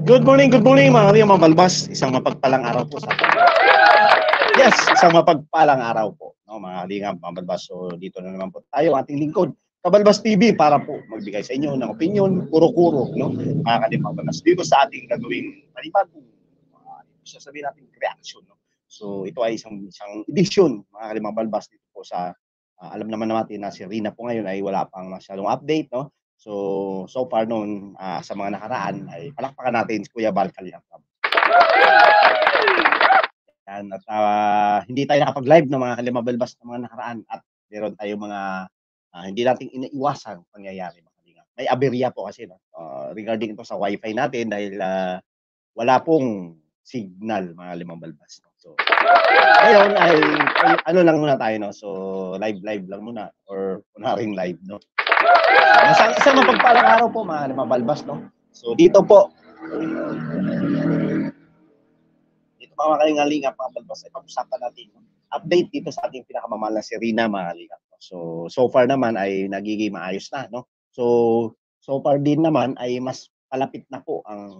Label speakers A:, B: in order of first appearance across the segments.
A: Good morning mga Rio Mabalbas. Isang mapagpalang araw po sa atin. Yes, isang mapagpalang araw po, no, mga Kalingap Mabalbas. So dito na naman po tayo, ating lingkod, Kabalbas TV, para po magbigay sa inyo ng opinion, kuro-kuro, no, mga Kalingap Mabalbas. Dito sa ating gagawing panibagong, sasabihin natin, reaction, no. So ito ay isang edisyon, mga Kalingap Mabalbas, dito po sa, alam naman natin na si Rina po ngayon ay wala pang masyadong update, no. So far noon, sa mga nakaraan ay palakpakan natin si Kuya Bal Kalingap. Yan, at hindi tayo nakapag-live ng mga Kalimabalbas na mga nakaraan at meron tayong mga hindi natin iniiwasang pangyayari, mga Kalingap. May aberya po kasi, no, regarding ito sa wifi natin dahil wala pong signal, mga Kalimabalbas. No? So ngayon ay ano lang muna tayo, no? So live lang muna or kunaring live, no? Isang mapagpalang araw po, mga Kalimabalbas, no? So dito po, mga Kalingap mga Balbas, ay pag-usapan natin update dito sa ating pinakamamahal na si Rina, mga Kalingap. So far naman ay nagiging maayos na, no? So far din naman ay mas palapit na po ang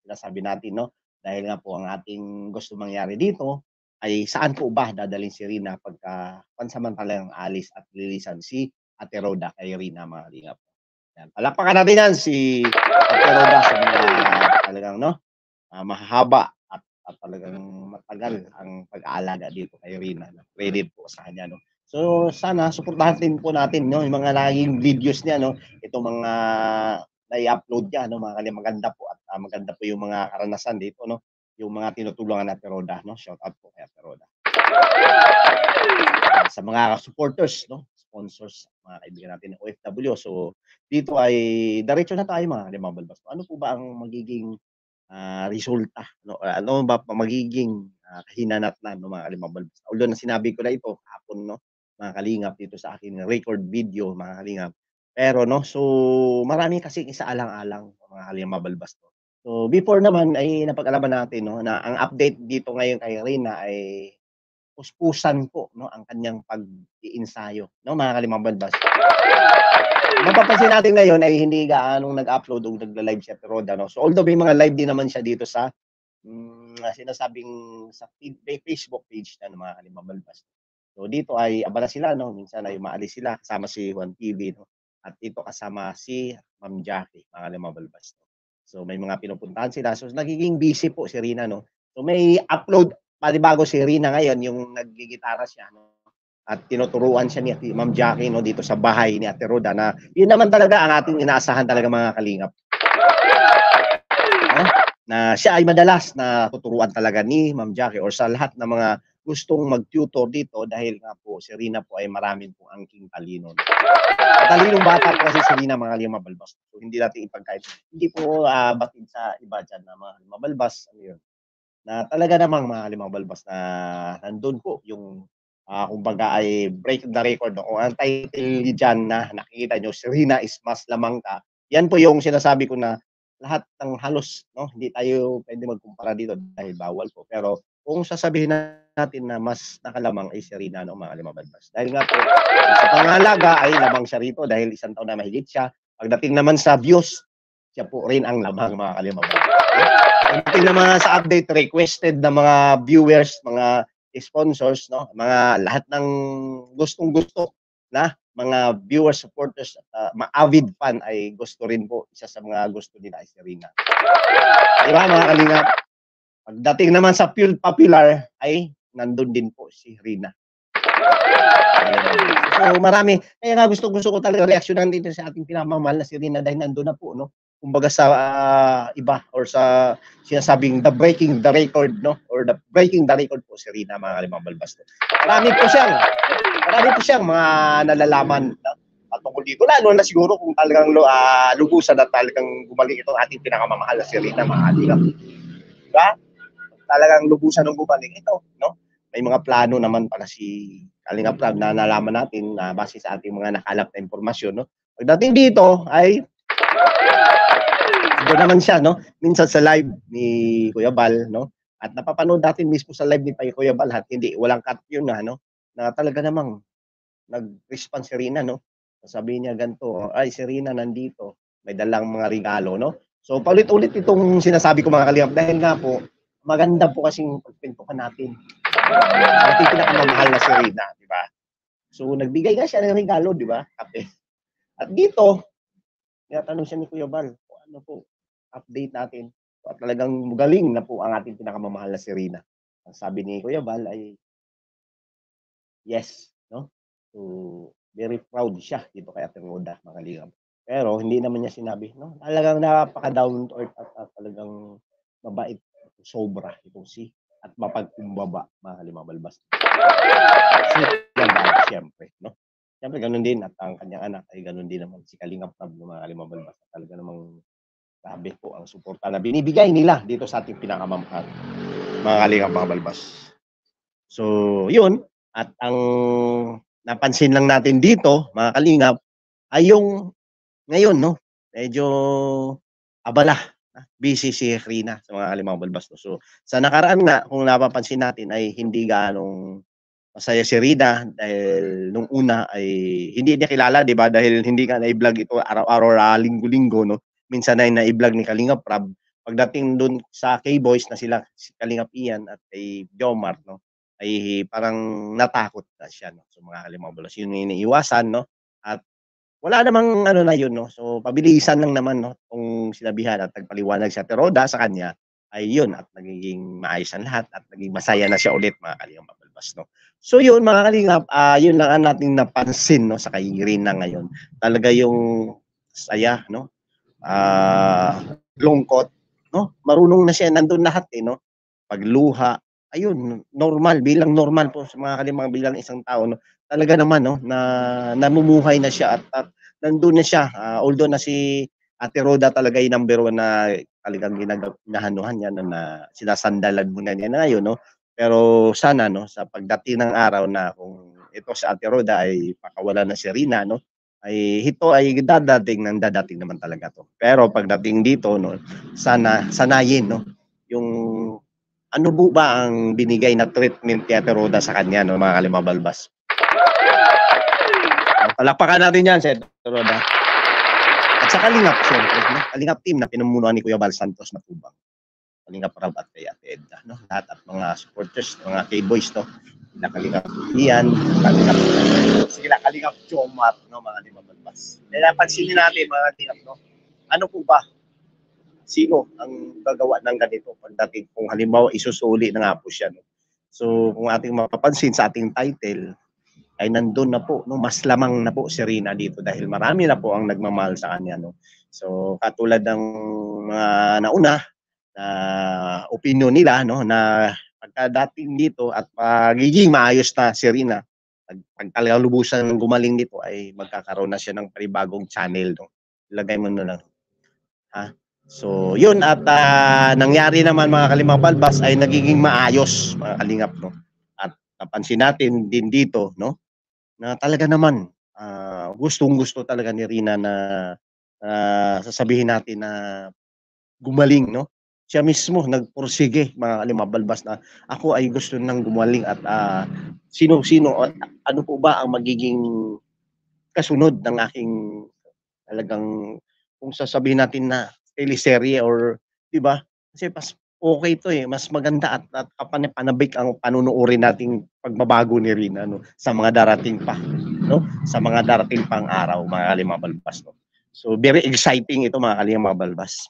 A: sinasabi natin, no? Dahil nga po ang ating gusto mangyari dito ay saan po ba dadalhin si Rina pagka pansamantalang alis at lilisan si Ate Rhoda kay Rina, mga Kalingap. Yan. Palakpakan natin yan si Ate Rhoda sa mga talagang, no, mahahaba at talagang matagal ang pag-aalaga dito kay Rina. Credit po sa kanya, no. So sana suportahan din po natin, no, yung mga naging videos niya, no, itong mga na-i-upload niya, no, mga Kalingap, maganda po at maganda po yung mga karanasan dito, no, yung mga tinutulungan natin Rhoda, no. Shout out po kay Rhoda. Sa mga supporters, no, sponsors, mga kaibigan natin ng OFW. So dito ay diretso na tayo, mga Kalingap Balbas. Ano po ba ang magiging resulta, no? Ano ba magiging kahinanatnan ng mga Kalingap Balbas? Although na sinabi ko na ito kahapon, no, mga Kalingap, dito sa aking record video, mga Kalingap. Pero no, so marami kasi isaalang-alang, mga Kalingap Balbas, no. So before naman ay napag-alaman natin, no, na ang update dito ngayon kay Rina ay puspusan po, no, ang kanyang pag-iinsayo, no, mga Kalingap Balbas. Mapapansin natin ngayon ay hindi gaanong nag-upload o nagla-live si Ate Rhoda, no. So although may mga live din naman siya dito sa sinasabing sa Facebook page na ng mga Kalingap Balbas. So dito ay abala sila, no, minsan ay umaalis sila kasama si Juan TV, no, at dito kasama si Ma'am Jackie, mga Kalingap Balbas. So may mga pinupuntahan sila. So nagiging busy po si Rina, no. So may upload panibago si Rina ngayon, yung naggigitara siya, no, at tinuturuan siya ni Ma'am Jackie, no, dito sa bahay ni Ate Rhoda, na yun naman talaga ang ating inaasahan talaga, mga Kalingap. No? Na siya ay madalas na tuturuan talaga ni Ma'am Jackie or sa lahat ng mga gustong mag-tutor dito, dahil nga po si Rina po ay maraming pong angking talino. Talinong bata po kasi si Rina, mga Kalingap Balbas. So hindi natin ipagkait. Hindi po batid sa iba dyan na mga Kalingap Balbas, ano yun, na talaga namang mga Kalingap Balbas na nandun po yung kumbaga ay break the record, no? Kung ang title dyan na nakikita nyo, si Rina is mas lamang ka. Yan po yung sinasabi ko na lahat ng halos, no, hindi tayo pwede magkumpara dito dahil bawal po. Pero kung sasabihin natin na mas nakalamang ay si Rina, no, mga Kalingap Balbas. Dahil nga po sa pangalaga ay lamang siya rito dahil 1 taon na mahigit siya. Pagdating naman sa views, siya po rin ang lamang, mga Kalingap Balbas. Pagdating naman sa update requested na mga viewers, mga sponsors, no, mga lahat ng gustong-gusto na mga viewers, supporters at mga avid fan ay gusto rin po, isa sa mga gusto nila ay si Rina. Di ba, mga Kalingap? Pagdating naman sa popular ay nandun din po si Rina. So marami, kaya nga gusto ko talaga reaksyonan dito sa ating pinamamahal na si Rina dahil nandun na po, no, kumbaga sa iba or sa sinasabing breaking the record, no, or breaking the record po si Rina, mga Kalingap Balbas. Marami po siyang mga nalalaman patungkol dito, lalo na siguro kung talagang lubusan at talagang gumaling itong ating pinakamamahal na si Rina, mga Kalingap. Diba? Talagang lubusan ng gumaling ito, no? May mga plano naman para si Kalingap Rab na nalaman natin na base sa ating mga nakalap na impormasyon, no? Pagdating dito ay doon naman siya, no, minsan sa live ni Kuya Bal, no, at napapanood natin mismo sa live ni Kuya Bal, at hindi walang cut yun, na no, na talaga namang nag-response si Rina, no. Sabi niya ganito, ay si Rina nandito, may dalang mga regalo, no. So paulit-ulit itong sinasabi ko mga kalingap dahil nga po maganda po kasing pagkwentuhan natin. Ang ating pinakamamahal na si Rina, di ba? So nagbigay nga siya ng regalo, di ba? Kape. At dito, tinatanong siya ni Kuya Bal, kung ano po, update natin. So, at talagang galing na po ang ating pinakamamahal na si Rina. Ang sabi ni Kuya Bal ay yes, no? So, very proud siya dito kay Ate Roda, mga kalingap. Pero hindi naman niya sinabi, no? Talagang napaka-down to earth at talagang mabait, sobra itong si at mapagkumbaba, mga kalimang balbas. Sweet yan dahil siyempre, no? Siyempre, ganun din at ang kanyang anak ay ganun din naman si Kalingap Rab ng mga kalimang balbas. Talaga namang grabe po ang suporta na binibigay nila dito sa ating pinakamamahal, mga kalingap mga balbas. So, yun. At ang napansin lang natin dito, mga kalingap, ay yung ngayon, no? Medyo abala. Busy si Rina sa mga kalimang balbas. No? So, sa nakaraan nga, kung napapansin natin ay hindi ganong masaya si Rina dahil nung una ay hindi niya kilala, 'di ba? Dahil hindi nga na-i-vlog ito araw-araw, linggo-linggo, no? Minsan ay na-i-vlog ni Kalingap Rab. Pagdating dun sa K-Boys na sila, si Kalingap Ian at kay Jomar, no? Ay parang natakot na siya, no? So mga kalimang balas, yun yung iniiwasan, no? At wala namang ano na yun, no? So pabilisan lang naman, no? Kung sinabihan at nagpaliwanag si Ate Roda sa kanya, ay yun at nagiging maayos ang lahat at naging masaya na siya ulit, mga kalingap balbas, no? So yun mga kalingap, yun lang ang nating napansin, no, sa kay Rina ngayon. Talaga yung saya, no? Lungkot, no? Marunong na siya, nandun lahat eh, no? Pagluha, ayun, normal po sa mga kalimang bilang isang tao, no? Talaga naman, no, na namumuhay na siya at nandun na siya. Although na si Ate Roda talaga yung number 1 na talagang ginahanuhan niya, no, na sinasandalan muna niya na ngayon, no? Pero sana, no, sa pagdating ng araw na kung ito si Ate Roda ay pakawalan na si Rina, no, ay ito ay dadating naman talaga to. Pero pagdating dito, no, sana sanayin, no, yung ano po ba ang binigay na treatment ni Ate Roda sa kanya, no, mga kalimang balbas. Palakpakan natin yan si Ate Roda. At sa Kalingap, siyempre, no? Kalingap team na pinumunuan ni Kuya Bal Santos Matubang. Kalingap Rab at kay Ate Edna, no? Lahat at mga supporters, mga K-Boys, no? Sila Kalingap Ian, sila Kalingap Jomar, no, mga kalimang balbas. Kaya pansinin natin, mga Kalingap, no? Ano po ba? Sino ang gagawa ng ganito pagdating kung halimbawa isusuli na nga po siya, no? So kung ating mapapansin sa ating title ay nandun na po, no, mas lamang na po si Rina dito dahil marami na po ang nagmamahal sa kanya, no. So katulad ng mga nauna na opinion nila, no, na pagkadating dito at magiging maayos na si Rina, pag talagang lubusan gumaling dito ay magkakaroon na siya ng panibagong channel, no. Ilagay mo na lang. Ha? So, yun at nangyari naman mga kalimang balbas ay nagiging maayos mga kalingap, no. At napansin natin din dito, no, na talaga naman gustong-gusto talaga ni Rina na sasabihin natin na gumaling, no. Siya mismo nagpursige mga kalimang balbas na ako ay gusto nang gumaling at sino-sino at ano po ba ang magiging kasunod ng aking talagang kung sasabihin natin na teleserye or 'di ba? Kasi mas okay 'to, eh, mas maganda at kapanabik ang panunuorin nating pagbabago ni Rina, no, sa mga darating pa, no? Sa mga darating pang araw, mga kalimang balbas, no? So, very exciting ito mga kalimang balbas.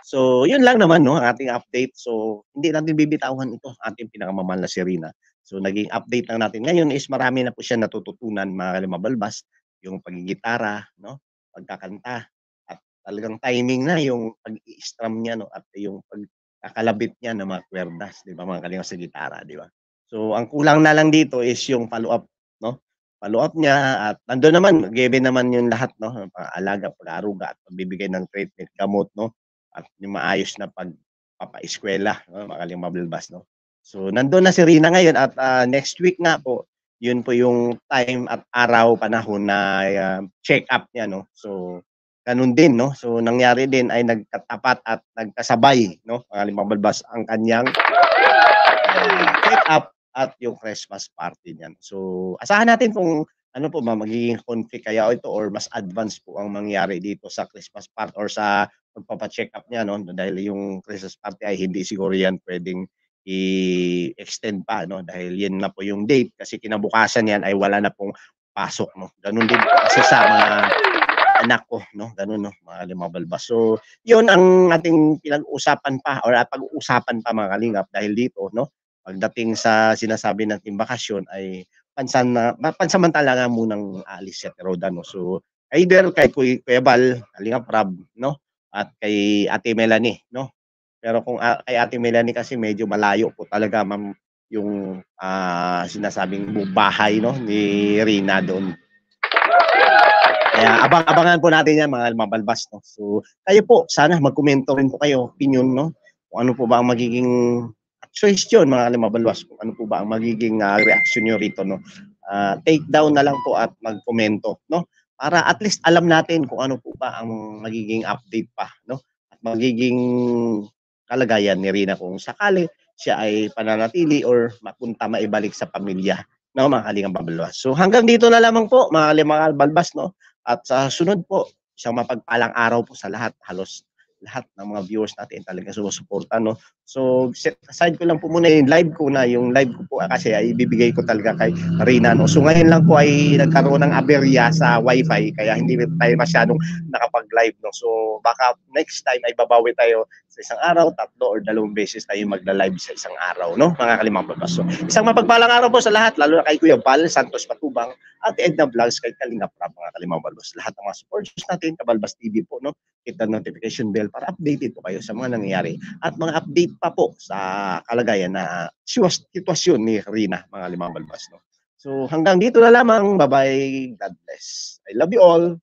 A: So, yun lang naman, no, ang ating update. So, hindi natin bibitawan ito, ating pinakamamahal na si Rina. So, naging update lang natin. Ngayon is marami na po siya natututunan, mga kalimang balbas, yung paggigitara, no, pagkakanta, at talagang timing na yung pag-i-strum niya, no, at yung pagkakalabit niya ng mga kwerdas, di ba, mga kalimang sa gitara, di ba? So, ang kulang na lang dito is yung follow-up, no? Follow-up niya at nandoon naman, given naman yung lahat, no, pag-aalaga, pag-aaruga at pagbibigay ng treatment, gamot, no, at yung maayos na pagpapaeskwela, no, mga kalimang balbas, no. So, nandun na si Rina ngayon at next week nga po, yun po yung time at araw, panahon na check-up niya, no. So, ganun din, no. So, nangyari din ay nagkatapat at nagkasabay, no, mga kalimang balbas, ang kanyang check-up at yung Christmas party niyan. So, asahan natin kung ano po ba magiging conflict kaya ito or mas advance po ang mangyari dito sa Christmas party or sa pagpapa-check-up niya 'no, dahil yung Christmas party ay hindi siguro yan puwedeng i-extend pa 'no, dahil yun na po yung date kasi kinabukasan yan ay wala na pong pasok 'no. Gano'n din po kasi sa mga anak ko 'no, gano'n 'no, mga limabalbas. So, yun ang ating pinag-uusapan pa or pag-uusapan pa mga kalingap dahil dito 'no, pagdating sa sinasabi nating bakasyon ay pansamantala nga munang aalis si Ate Roda 'no. So, either kay Kuya Bal, Kalingap Rab 'no, at kay Ate Melanie 'no. Pero kung, kay Ate Melanie kasi medyo malayo po talaga ma'am yung, sinasabing bahay 'no, ni Rina doon. Kaya abangan po natin 'yan mga mabalbas 'no. So, kayo po sana magkomento rin po kayo, opinyon 'no, kung ano po ba ang magiging suhestiyon mga mabalbas, kung ano po ba ang magiging, reaksyon niyo rito 'no. Take down na lang po at magkomento 'no, para at least alam natin kung ano po ba ang magiging update pa 'no, at magiging kalagayan ni Rina kung sakali siya ay pananatili or maibalik sa pamilya 'no, mga kalingap mabalbas. So, hanggang dito na lamang po mga kalingap balbas 'no. At sa sunod po, isang mapagpalang araw po sa lahat, halos lahat ng mga viewers natin talagang sumusuporta 'no. So, set aside ko lang po muna yung live ko po kasi ay ibibigay ko talaga kay Rina 'no. So, ngayon lang po ay nagkaroon ng aberya sa wifi kaya hindi tayo masyadong nakapag-live 'no. So, baka next time ay babawi tayo sa isang araw, 3 or 2 beses tayo magla-live sa isang araw 'no, mga kalimang balbas. So, isang mapagpalang araw po sa lahat, lalo na kay Kuya Val Santos Matubang at Edna Vlogs kay Kalingap Rab, mga kalimang balbas. Lahat ng mga supporters natin, Kabalbas TV po 'no, hit the notification bell para updated po kayo sa mga nangyayari at mga update pa po sa kalagayan na sitwasyon ni Rina, mga limang balbas 'no. So, hanggang dito na lamang. Bye-bye. God bless. I love you all.